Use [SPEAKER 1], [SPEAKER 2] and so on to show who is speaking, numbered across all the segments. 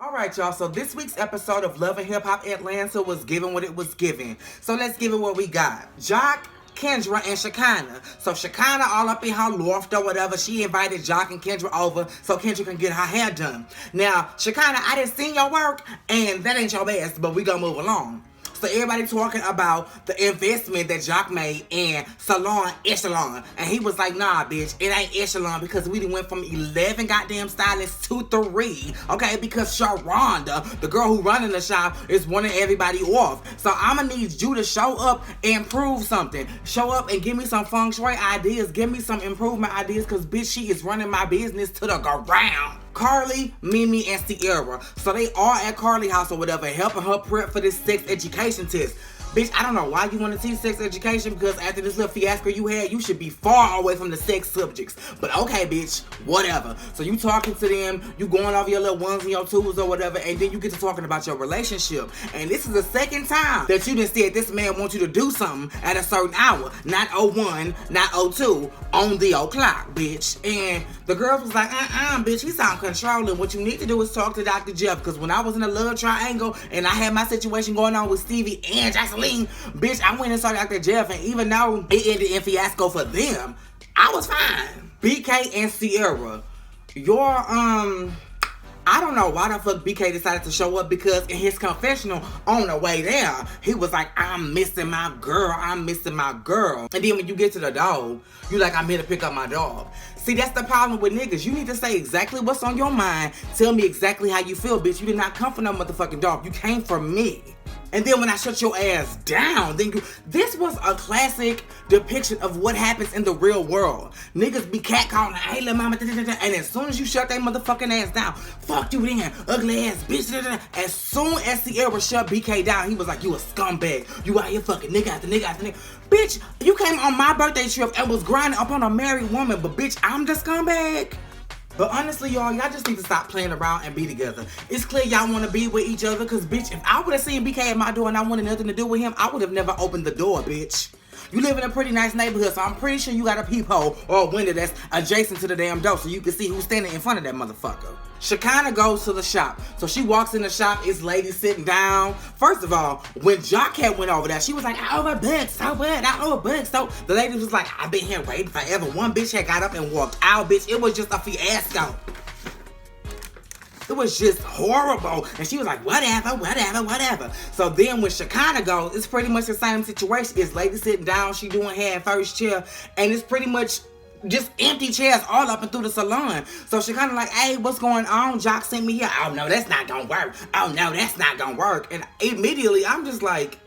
[SPEAKER 1] Alright, y'all, so this week's episode of Love and Hip Hop Atlanta was given what it was given. So let's give it what we got. Jock, Kendra, and Shekinah. So Shekinah all up in her loft or whatever. She invited Jock and Kendra over so Kendra can get her hair done. Now, Shekinah, I didn't see your work, and that ain't your best, but we gonna move along. So everybody talking about the investment that Jock made in Salon Echelon. And he was like, nah, bitch, it ain't Echelon because we done went from 11 goddamn stylists to 3. Okay, because Sharonda, the girl who running the shop, is running everybody off. So I'ma need you to show up and prove something. Show up and give me some feng shui ideas. Give me some improvement ideas because, bitch, she is running my business to the ground. Karlie, Mimi, and Sierra. So they are at Karlie house or whatever, helping her prep for this sex education test. Bitch, I don't know why you want to teach sex education because after this little fiasco you had, you should be far away from the sex subjects. But okay, bitch, whatever. So you talking to them, you going over your little ones and your twos or whatever, and then you get to talking about your relationship. And this is the second time that you done said this man wants you to do something at a certain hour. Not 01, not 02, on the o'clock, bitch. And the girls was like, bitch, he sound controlling. What you need to do is talk to Dr.Jeff, because when I was in a love triangle and I had my situation going on with Stevie and Jocelyn, bitch, I went and saw Dr.Jeff, and even though it ended in fiasco for them, I was fine. BK and Sierra, I don't know why the fuck BK decided to show up, because in his confessional on the way there, he was like, I'm missing my girl. And then when you get to the dog, you like, I'm here to pick up my dog. See, that's the problem with niggas. You need to say exactly what's on your mind. Tell me exactly how you feel, bitch. You did not come for no motherfucking dog. You came for me. And then when I shut your ass down, this was a classic depiction of what happens in the real world. Niggas be catcalling, hey little mama, and as soon as you shut that motherfucking ass down, fuck you then, ugly ass bitch. As soon as Sierra shut BK down, he was like, you a scumbag. You out here fucking nigga after nigga after nigga. Bitch, you came on my birthday trip and was grinding up on a married woman, but bitch, I'm the scumbag. But honestly, y'all just need to stop playing around and be together. It's clear y'all want to be with each other, because, bitch, if I would have seen BK at my door and I wanted nothing to do with him, I would have never opened the door, bitch. You live in a pretty nice neighborhood, so I'm pretty sure you got a peephole or a window that's adjacent to the damn door so you can see who's standing in front of that motherfucker. Shekinah goes to the shop. So she walks in the shop, it's ladies sitting down. First of all, when Jock had went over there, she was like, I overbooked so what? I overbooked so. The lady was like, I've been here waiting forever. One bitch had got up and walked out, bitch. It was just a fiasco. It was just horrible. And she was like, whatever. So then when Shekinah goes, it's pretty much the same situation. It's lady sitting down, she doing hair in first chair, and it's pretty much just empty chairs all up and through the salon. So Shekinah like, hey, what's going on? Jock sent me here. Oh no, that's not gonna work. And immediately I'm just like,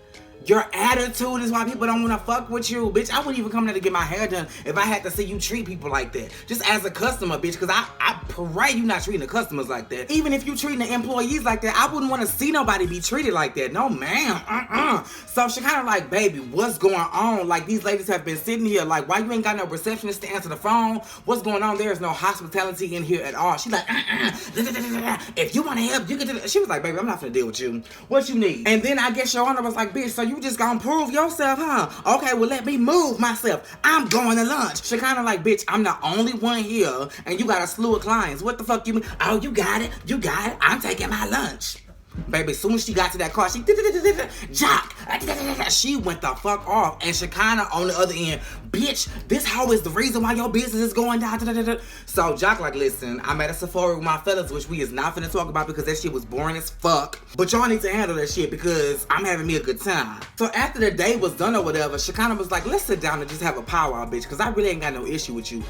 [SPEAKER 1] your attitude is why people don't want to fuck with you. Bitch, I wouldn't even come there to get my hair done if I had to see you treat people like that. Just as a customer, bitch, because I pray you not treating the customers like that. Even if you treating the employees like that, I wouldn't want to see nobody be treated like that. No, ma'am. So she kind of like, baby, what's going on? Like, these ladies have been sitting here. Like, why you ain't got no receptionist to answer the phone? What's going on? There is no hospitality in here at all. She's like, if you want to help, you can do that. She was like, baby, I'm not finna deal with you. What you need? And then I guess your owner was like, bitch, so you just gonna prove yourself, huh? Okay, well, let me move myself. I'm going to lunch. She kind of like, bitch, I'm the only one here, and you got a slew of clients. What the fuck you mean? Oh, you got it. I'm taking my lunch. Baby, as soon as she got to that car, she Jock. She went the fuck off. And Shekinah on the other end, bitch, this hoe is the reason why your business is going down. So Jock like, listen, I'm at a Sephora with my fellas, which we is not finna talk about because that shit was boring as fuck. But y'all need to handle that shit because I'm having me a good time. So after the day was done or whatever, Shekinah was like, let's sit down and just have a powwow, bitch, because I really ain't got no issue with you.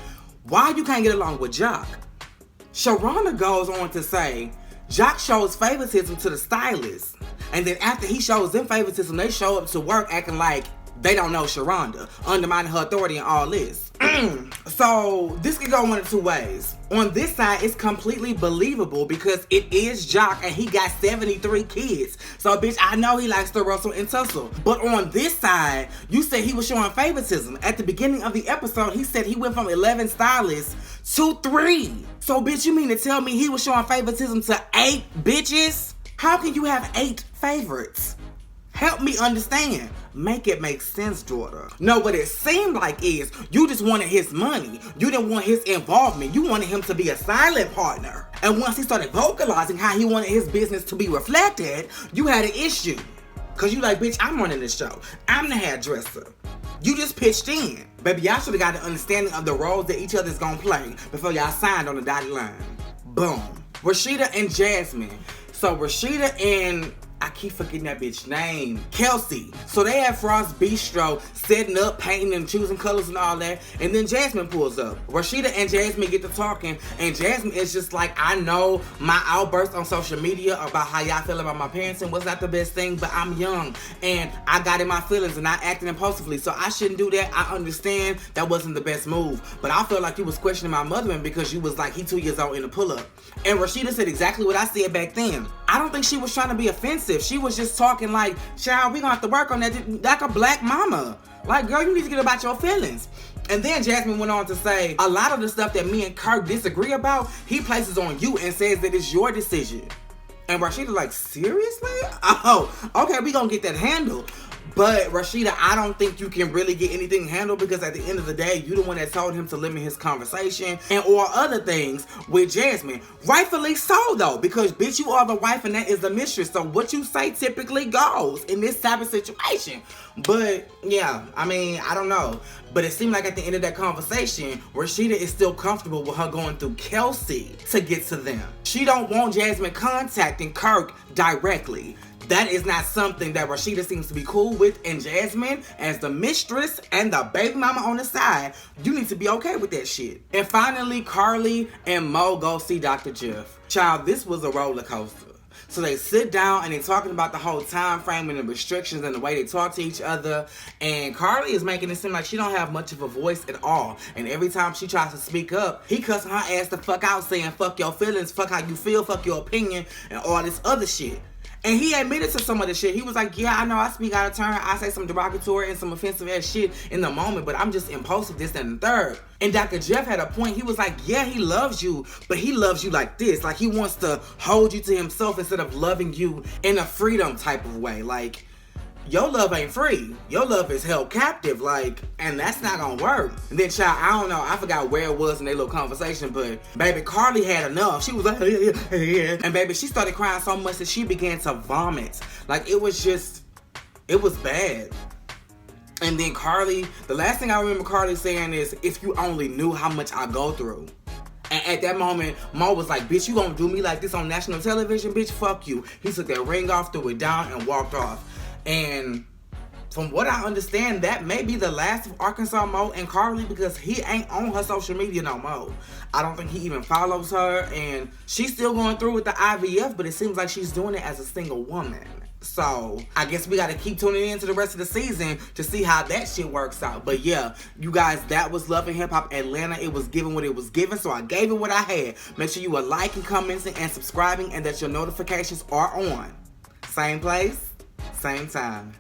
[SPEAKER 1] Why you can't get along with Jock? Sharonda goes on to say, Jock shows favoritism to the stylist. And then after he shows them favoritism, they show up to work acting like they don't know Sharonda, undermining her authority and all this. So this could go one of two ways. On this side, it's completely believable because it is Jock and he got 73 kids. So bitch, I know he likes to rustle and tussle. But on this side, you said he was showing favoritism. At the beginning of the episode, he said he went from 11 stylists to 3. So bitch, you mean to tell me he was showing favoritism to 8 bitches? How can you have 8 favorites? Help me understand. Make it make sense, daughter. No, what it seemed like is you just wanted his money. You didn't want his involvement. You wanted him to be a silent partner. And once he started vocalizing how he wanted his business to be reflected, you had an issue. Cause you like, bitch, I'm running the show. I'm the hairdresser. You just pitched in. Baby, y'all should have got an understanding of the roles that each other's gonna play before y'all signed on the dotted line. Boom. Rasheeda and Jasmine. So Rasheeda and, I keep forgetting that bitch name, Kelsey. So they had Frost Bistro setting up, painting and choosing colors and all that. And then Jasmine pulls up. Rasheeda and Jasmine get to talking. And Jasmine is just like, I know my outburst on social media about how y'all feel about my parenting was not the best thing, but I'm young. And I got in my feelings and I acted impulsively. So I shouldn't do that. I understand that wasn't the best move. But I feel like you was questioning my mothering because you was like, he 2 years old in the pull-up. And Rasheeda said exactly what I said back then. I don't think she was trying to be offensive. She was just talking like, child, we gonna have to work on that like a black mama. Like, girl, you need to get about your feelings. And then Jasmine went on to say, a lot of the stuff that me and Kirk disagree about, he places on you and says that it's your decision. And Rasheeda like, seriously? Oh, okay, we gonna get that handled. But Rasheeda, I don't think you can really get anything handled because at the end of the day, you the one that told him to limit his conversation and or other things with Jasmine. Rightfully so though, because bitch, you are the wife and that is the mistress. So what you say typically goes in this type of situation. But yeah, I mean, I don't know. But it seemed like at the end of that conversation, Rasheeda is still comfortable with her going through Kelsey to get to them. She don't want Jasmine contacting Kirk directly. That is not something that Rasheeda seems to be cool with. And Jasmine, as the mistress and the baby mama on the side, you need to be okay with that shit. And finally, Karlie and Mo go see Dr. Jeff. Child, this was a roller coaster. So they sit down and they're talking about the whole time frame and the restrictions and the way they talk to each other. And Karlie is making it seem like she don't have much of a voice at all. And every time she tries to speak up, he cussing her ass the fuck out saying, fuck your feelings, fuck how you feel, fuck your opinion, and all this other shit. And he admitted to some of the shit. He was like, yeah, I know I speak out of turn. I say some derogatory and some offensive ass shit in the moment, but I'm just impulsive, this, and the third. And Dr. Jeff had a point. He was like, yeah, he loves you, but he loves you like this. Like, he wants to hold you to himself instead of loving you in a freedom type of way. Like, your love ain't free. Your love is held captive, like, and that's not gonna work. And then, child, I don't know, I forgot where it was in their little conversation, but baby, Karlie had enough. She was like, and baby, she started crying so much that she began to vomit. Like, it was bad. And then Karlie, the last thing I remember Karlie saying is, if you only knew how much I go through. And at that moment, Mo was like, bitch, you gonna do me like this on national television? Bitch, fuck you. He took that ring off, threw it down, and walked off. And from what I understand, that may be the last of Arkansas Mo and Karlie because he ain't on her social media no more. I don't think he even follows her, and she's still going through with the IVF, but it seems like she's doing it as a single woman. So I guess we got to keep tuning in to the rest of the season to see how that shit works out. But yeah, you guys, that was Love and Hip Hop Atlanta. It was given what it was given, so I gave it what I had. Make sure you are liking, commenting, and subscribing, and that your notifications are on. Same place, same time.